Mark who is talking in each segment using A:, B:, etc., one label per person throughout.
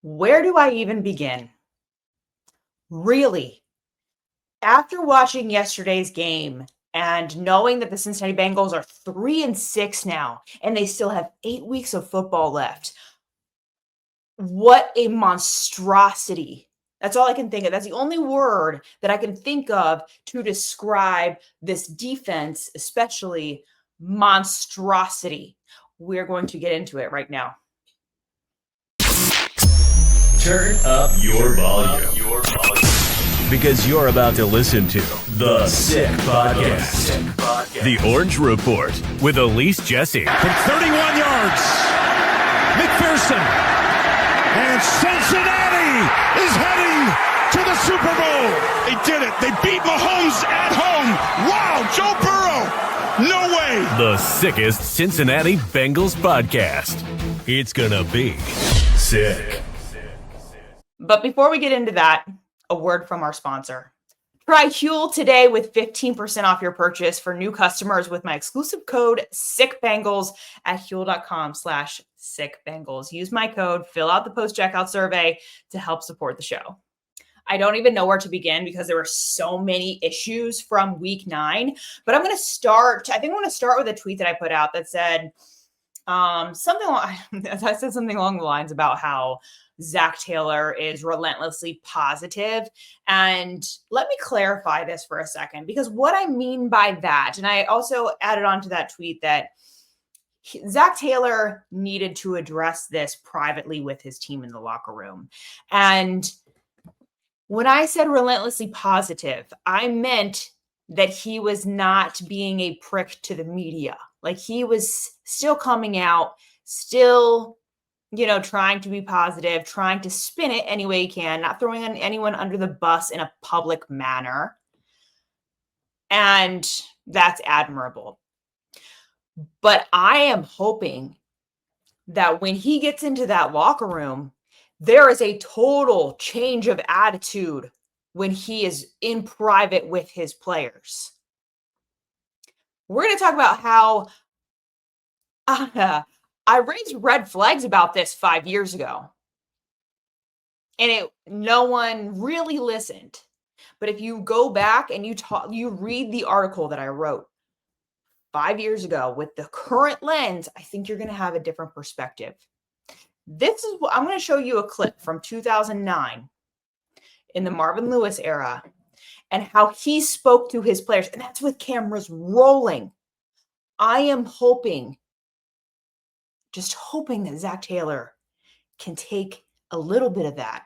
A: Where do I even begin? Really, after watching yesterday's game and knowing that the Cincinnati Bengals are 3-6 now, and they still have 8 weeks of football left, what a monstrosity. That's all I can think of. That's the only word that I can think of to describe this defense, especially monstrosity. We're going to get into it right now.
B: Turn up your volume. Because you're about to listen to The Sick Podcast. The Orange Report with Elise Jesse.
C: From 31 yards, McPherson. And Cincinnati is heading to the Super Bowl. They did it. They beat Mahomes at home. Wow, Joe Burrow. No way.
B: The sickest Cincinnati Bengals podcast. It's gonna be sick.
A: But before we get into that, a word from our sponsor. Try Huel today with 15% off your purchase for new customers with my exclusive code SICKBengals at Huel.com/SickBengals. Use my code, fill out the post-checkout survey to help support the show. I don't even know where to begin because there were so many issues from week 9, but I'm going to start with a tweet that I put out that said I said something along the lines about how Zac Taylor is relentlessly positive. And let me clarify this for a second, because what I mean by that, and I also added on to that tweet that Zac Taylor needed to address this privately with his team in the locker room. And when I said relentlessly positive, I meant that he was not being a prick to the media. Like, he was still coming out, still, trying to be positive, trying to spin it any way he can, not throwing anyone under the bus in a public manner. And that's admirable. But I am hoping that when he gets into that locker room, there is a total change of attitude when he is in private with his players. We're going to talk about how I raised red flags about this 5 years ago, and no one really listened. But if you go back and you read the article that I wrote 5 years ago with the current lens, I think you're going to have a different perspective. This is what I'm going to show you a clip from 2009 in the Marvin Lewis era and how he spoke to his players. And that's with cameras rolling. I am hoping that Zac Taylor can take a little bit of that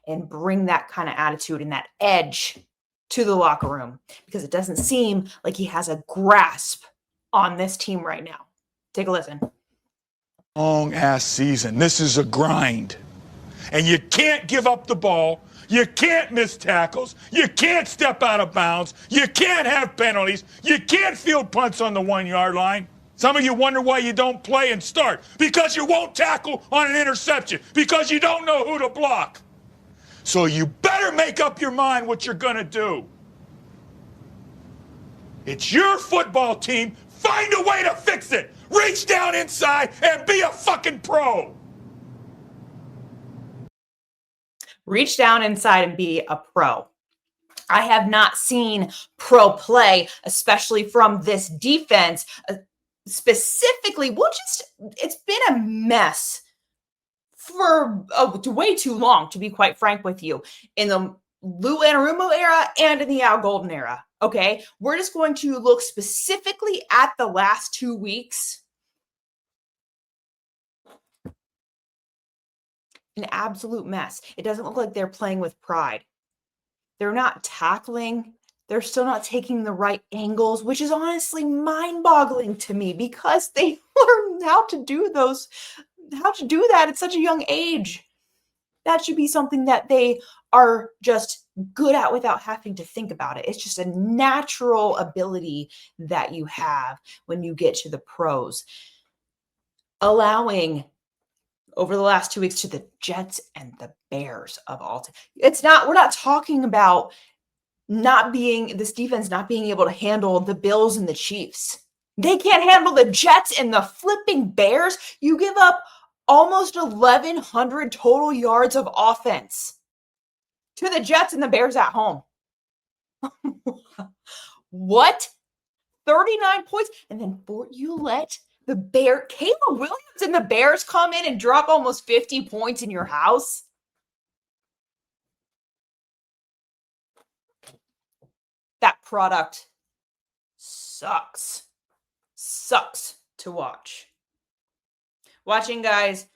A: and bring that kind of attitude and that edge to the locker room, because it doesn't seem like he has a grasp on this team right now. Take a listen.
C: Long ass season. This is a grind. And you can't give up the ball. You can't miss tackles. You can't step out of bounds. You can't have penalties. You can't field punts on the 1 yard line. Some of you wonder why you don't play and start. Because you won't tackle on an interception. Because you don't know who to block. So you better make up your mind what you're going to do. It's your football team. Find a way to fix it. Reach down inside and be a fucking pro.
A: Reach down inside and be a pro. I have not seen pro play, especially from this defense. Specifically, it's been a mess for way too long, to be quite frank with you, in the Lou Anarumo era and in the Al Golden era. Okay, we're just going to look specifically at the last 2 weeks. An absolute mess. It doesn't look like they're playing with pride. They're not tackling. They're still not taking the right angles, which is honestly mind-boggling to me, because they learn how to do that at such a young age. That should be something that they are just good at without having to think about it. It's just a natural ability that you have when you get to the pros. Allowing over the last 2 weeks to the Jets and the Bears of all time. We're not talking about this defense not being able to handle the Bills and the Chiefs. They can't handle the Jets and the flipping Bears. You give up almost 1,100 total yards of offense to the Jets and the Bears at home. What? 39 points? And then you let the Caleb Williams and the Bears come in and drop almost 50 points in your house? That product sucks. Sucks to watch. Watching guys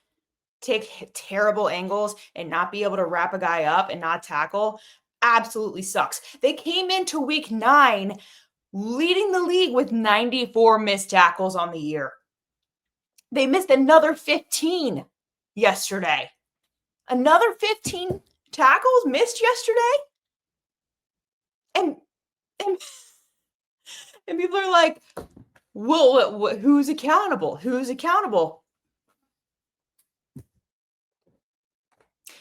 A: take terrible angles and not be able to wrap a guy up and not tackle absolutely sucks. They came into week 9 leading the league with 94 missed tackles on the year. They missed another 15 yesterday. Another 15 tackles missed yesterday? And people are like, well, who's accountable? Who's accountable?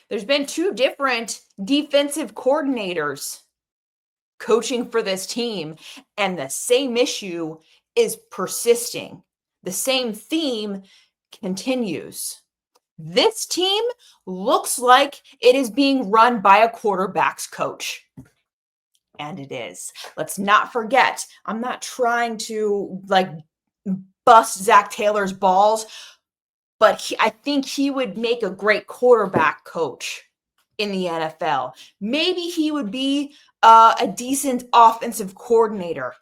A: There's been 2 different defensive coordinators coaching for this team, and the same issue is persisting. The same theme continues. This team looks like it is being run by a quarterback's coach. And it is. Let's not forget, I'm not trying to bust Zac Taylor's balls, but I think he would make a great quarterback coach in the NFL. Maybe he would be a decent offensive coordinator.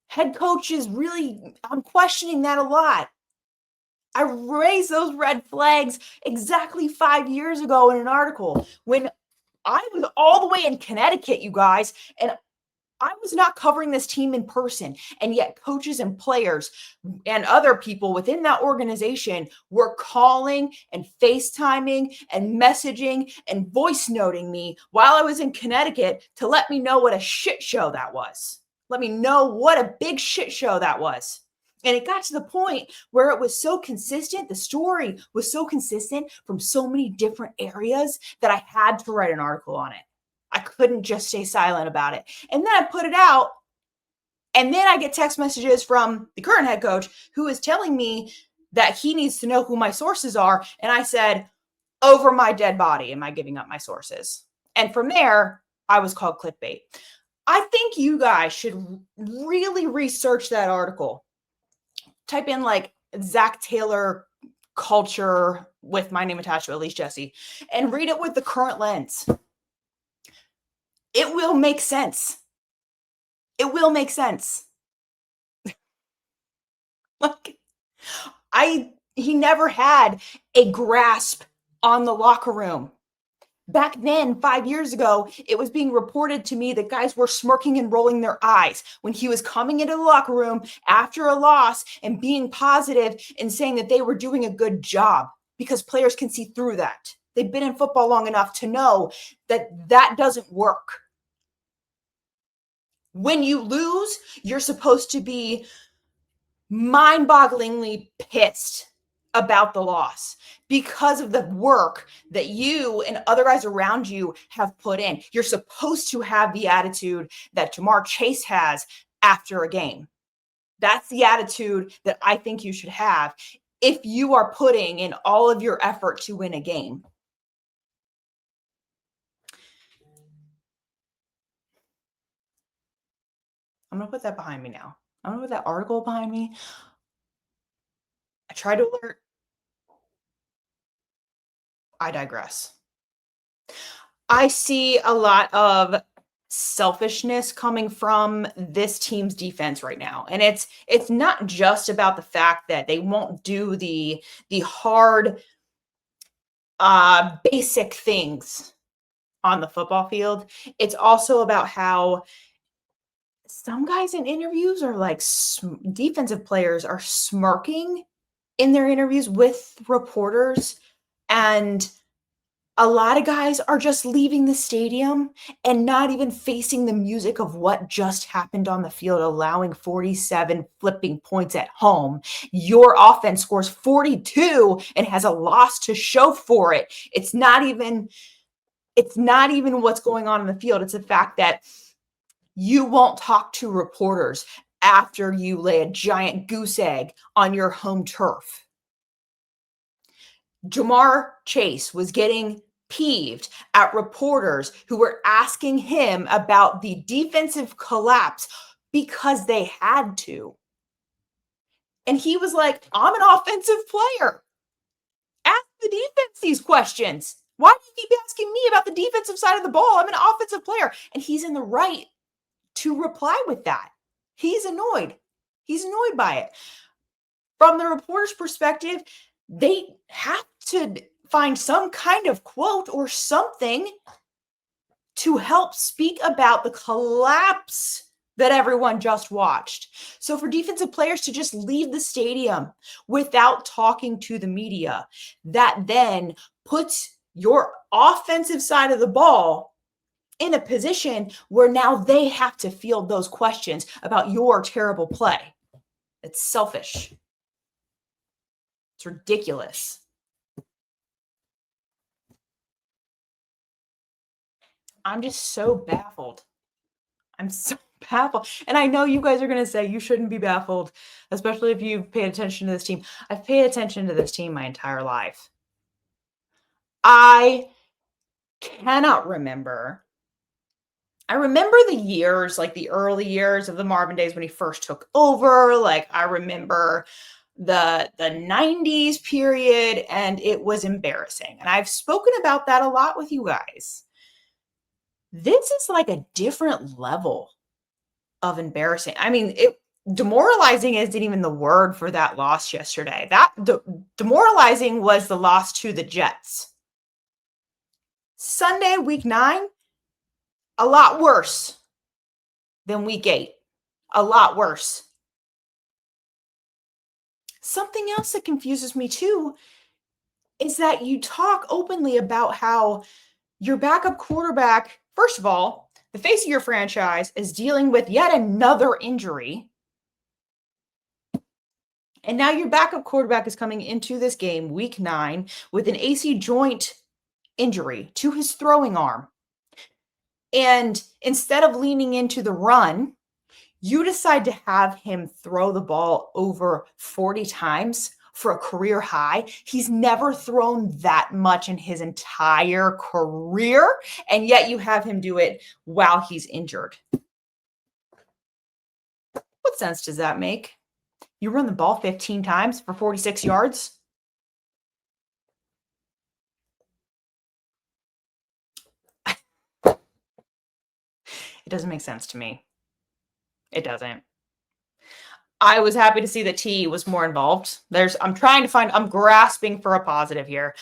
A: Head coach is I'm questioning that a lot. I raised those red flags exactly 5 years ago in an article when I was all the way in Connecticut, you guys, and I was not covering this team in person. And yet coaches and players and other people within that organization were calling and FaceTiming and messaging and voice noting me while I was in Connecticut to let me know what a shit show that was. Let me know what a big shit show that was. And it got to the point where it was so consistent. The story was so consistent from so many different areas that I had to write an article on it. I couldn't just stay silent about it. And then I put it out. And then I get text messages from the current head coach who is telling me that he needs to know who my sources are. And I said, over my dead body, am I giving up my sources? And from there, I was called clickbait. I think you guys should really research that article. Type in Zac Taylor culture with my name attached to Elise Jesse and read it with the current lens. It will make sense. It will make sense. He never had a grasp on the locker room. Back then, 5 years ago, it was being reported to me that guys were smirking and rolling their eyes when he was coming into the locker room after a loss and being positive and saying that they were doing a good job, because players can see through that. They've been in football long enough to know that that doesn't work. When you lose, you're supposed to be mind-bogglingly pissed about the loss because of the work that you and other guys around you have put in. You're supposed to have the attitude that Jamar Chase has after a game. That's the attitude that I think you should have if you are putting in all of your effort to win a game. I'm going to put that behind me now. I'm going to put that article behind me. I tried to alert. I digress. I see a lot of selfishness coming from this team's defense right now. And it's not just about the fact that they won't do the hard basic things on the football field. It's also about how some guys in interviews are defensive players are smirking in their interviews with reporters. And a lot of guys are just leaving the stadium and not even facing the music of what just happened on the field, allowing 47 flipping points at home. Your offense scores 42 and has a loss to show for it. It's not even what's going on in the field. It's the fact that you won't talk to reporters after you lay a giant goose egg on your home turf. Jamar Chase was getting peeved at reporters who were asking him about the defensive collapse because they had to. And he was like, I'm an offensive player. Ask the defense these questions. Why do you keep asking me about the defensive side of the ball? I'm an offensive player. And he's in the right to reply with that. He's annoyed. He's annoyed by it. From the reporter's perspective, they have to find some kind of quote or something to help speak about the collapse that everyone just watched. So for defensive players to just leave the stadium without talking to the media, that then puts your offensive side of the ball in a position where now they have to field those questions about your terrible play. It's selfish. It's ridiculous. I'm just so baffled. I'm so baffled. And I know you guys are going to say you shouldn't be baffled, especially if you've paid attention to this team. I've paid attention to this team my entire life. I cannot remember. I remember the years, like the early years of the Marvin days when he first took over. Like I remember the 90s period, and it was embarrassing. And I've spoken about that a lot with you guys. This is like a different level of embarrassing. I mean, demoralizing isn't even the word for that loss yesterday. Demoralizing was the loss to the Jets. Sunday, week 9, a lot worse than week 8. A lot worse. Something else that confuses me too is that you talk openly about how your backup quarterback, first of all, the face of your franchise, is dealing with yet another injury. And now your backup quarterback is coming into this game, week 9, with an AC joint injury to his throwing arm. And instead of leaning into the run, you decide to have him throw the ball over 40 times for a career high. He's never thrown that much in his entire career, and yet you have him do it while he's injured. What sense does that make? You run the ball 15 times for 46 yards? It doesn't make sense to me. It doesn't. I was happy to see that T was more involved. I'm grasping for a positive here.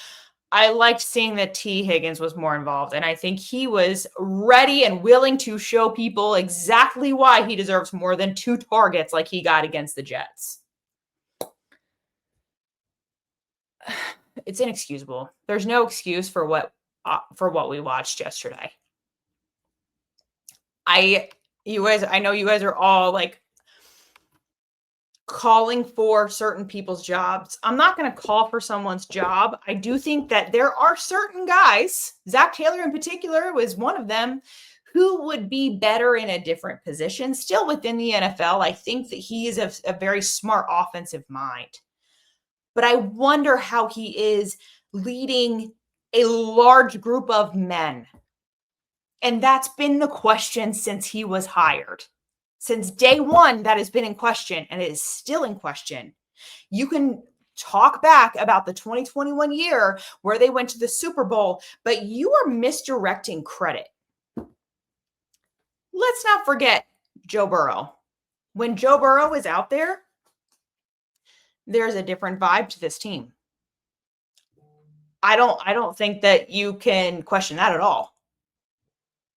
A: I liked seeing that T Higgins was more involved, and I think he was ready and willing to show people exactly why he deserves more than 2 targets like he got against the Jets. It's inexcusable. There's no excuse for what we watched yesterday. I know you guys are all like calling for certain people's jobs. I'm not going to call for someone's job. I do think that there are certain guys, Zac Taylor in particular was one of them, who would be better in a different position, still within the NFL. I think that he is a very smart offensive mind. But I wonder how he is leading a large group of men. And that's been the question since he was hired. Since day one, that has been in question, and it is still in question. You can talk back about the 2021 year where they went to the Super Bowl, but you are misdirecting credit. Let's not forget Joe Burrow. When Joe Burrow is out there, there's a different vibe to this team. I don't think that you can question that at all.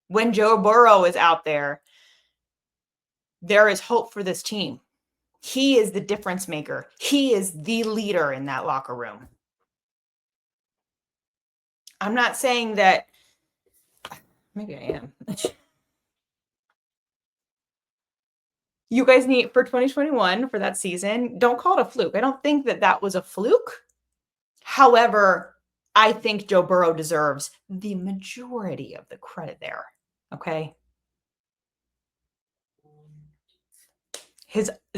A: When Joe Burrow is out there, there is hope for this team. He is the difference maker. He is the leader in that locker room. I'm not saying that, maybe I am. You guys need, for 2021, for that season, don't call it a fluke. I don't think that was a fluke. However, I think Joe Burrow deserves the majority of the credit there. Okay?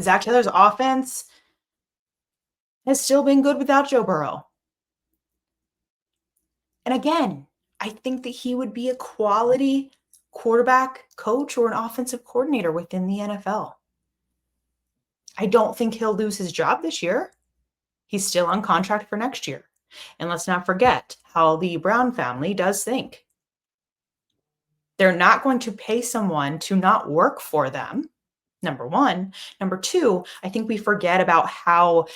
A: Zac Taylor's offense has still been good without Joe Burrow. And again, I think that he would be a quality quarterback coach or an offensive coordinator within the NFL. I don't think he'll lose his job this year. He's still on contract for next year. And let's not forget how the Brown family does think. They're not going to pay someone to not work for them, number one. Number two, I think we forget about how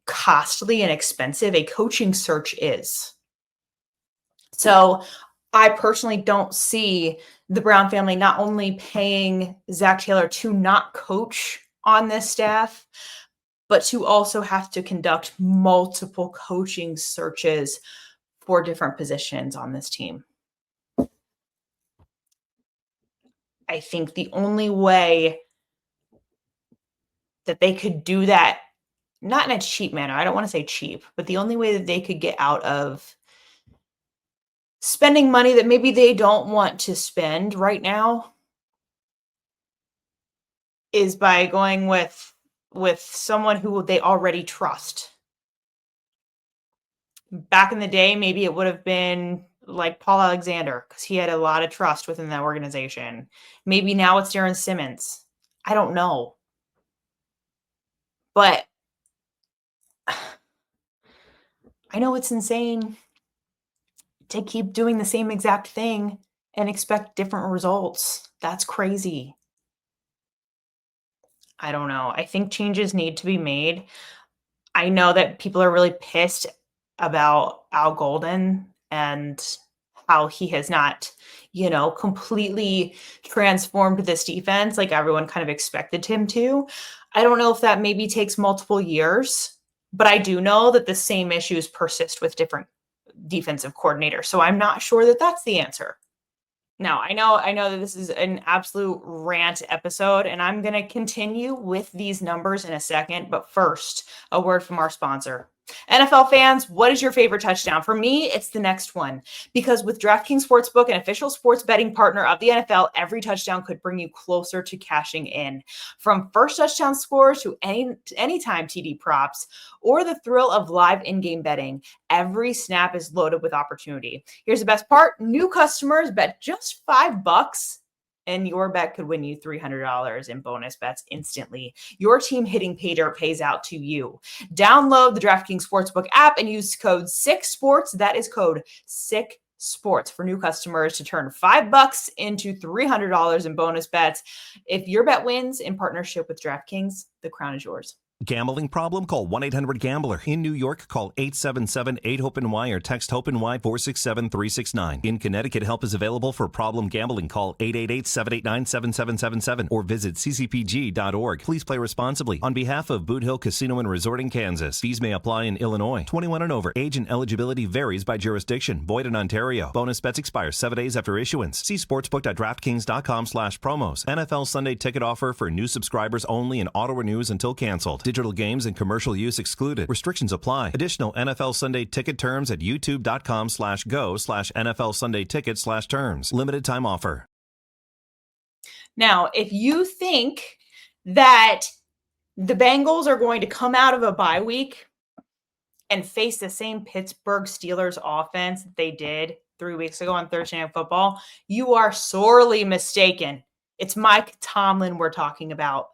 A: costly and expensive a coaching search is. So I personally don't see the Brown family not only paying Zac Taylor to not coach on this staff, but to also have to conduct multiple coaching searches for different positions on this team. I think the only way that they could do that, not in a cheap manner, I don't want to say cheap, but the only way that they could get out of spending money that maybe they don't want to spend right now is by going with someone who they already trust. Back in the day, maybe it would have been like Paul Alexander, because he had a lot of trust within that organization. Maybe now it's Darren Simmons. I don't know. But I know it's insane to keep doing the same exact thing and expect different results. That's crazy. I don't know. I think changes need to be made. I know that people are really pissed about Al Golden and how he has not, completely transformed this defense like everyone kind of expected him to. I don't know if that maybe takes multiple years, but I do know that the same issues persist with different defensive coordinators. So I'm not sure that that's the answer. Now, I know that this is an absolute rant episode, and I'm going to continue with these numbers in a second. But first, a word from our sponsor. NFL fans, what is your favorite touchdown? For me, it's the next one. Because with DraftKings Sportsbook, an official sports betting partner of the NFL, every touchdown could bring you closer to cashing in. From first touchdown scores to anytime TD props, or the thrill of live in-game betting, every snap is loaded with opportunity. Here's the best part. New customers bet just $5, and your bet could win you $300 in bonus bets instantly. Your team hitting pay dirt pays out to you. Download the DraftKings Sportsbook app and use code SICKSPORTS. That is code SICKSPORTS for new customers to turn $5 into $300 in bonus bets. If your bet wins in partnership with DraftKings, the crown is yours.
D: Gambling problem? Call 1-800-GAMBLER. In New York, call 877-8-HOPE-NY or text HOPE-NY 467-369. In Connecticut, help is available for problem gambling. Call 888-789-7777 or visit ccpg.org. Please play responsibly. On behalf of Boot Hill Casino and Resort in Kansas, fees may apply in Illinois. 21 and over. Age and eligibility varies by jurisdiction. Void in Ontario. Bonus bets expire 7 days after issuance. See sportsbook.draftkings.com/promos. NFL Sunday ticket offer for new subscribers only and auto renews until canceled. Digital games and commercial use excluded. Restrictions apply. Additional NFL Sunday ticket terms at youtube.com/go/NFL Sunday ticket/terms. Limited time offer.
A: Now, if you think that the Bengals are going to come out of a bye week and face the same Pittsburgh Steelers offense that they did 3 weeks ago on Thursday Night Football, you are sorely mistaken. It's Mike Tomlin we're talking about.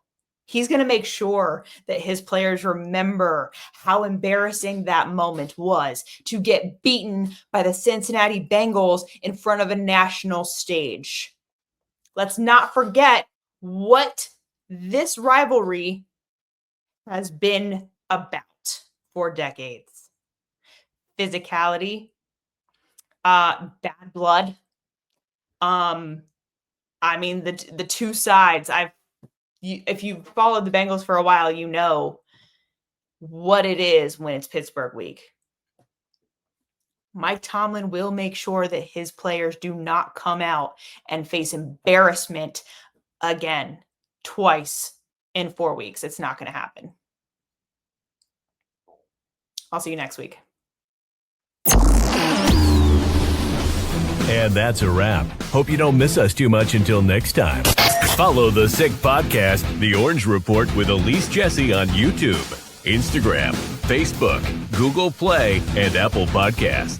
A: He's going to make sure that his players remember how embarrassing that moment was to get beaten by the Cincinnati Bengals in front of a national stage. Let's not forget what this rivalry has been about for decades. Physicality, bad blood. The two sides, if you've followed the Bengals for a while, you know what it is when it's Pittsburgh week. Mike Tomlin will make sure that his players do not come out and face embarrassment again, twice in 4 weeks. It's not going to happen. I'll see you next week.
B: And that's a wrap. Hope you don't miss us too much until next time. Follow the Sick Podcast, The Orange Report with Elise Jesse on YouTube, Instagram, Facebook, Google Play, and Apple Podcasts.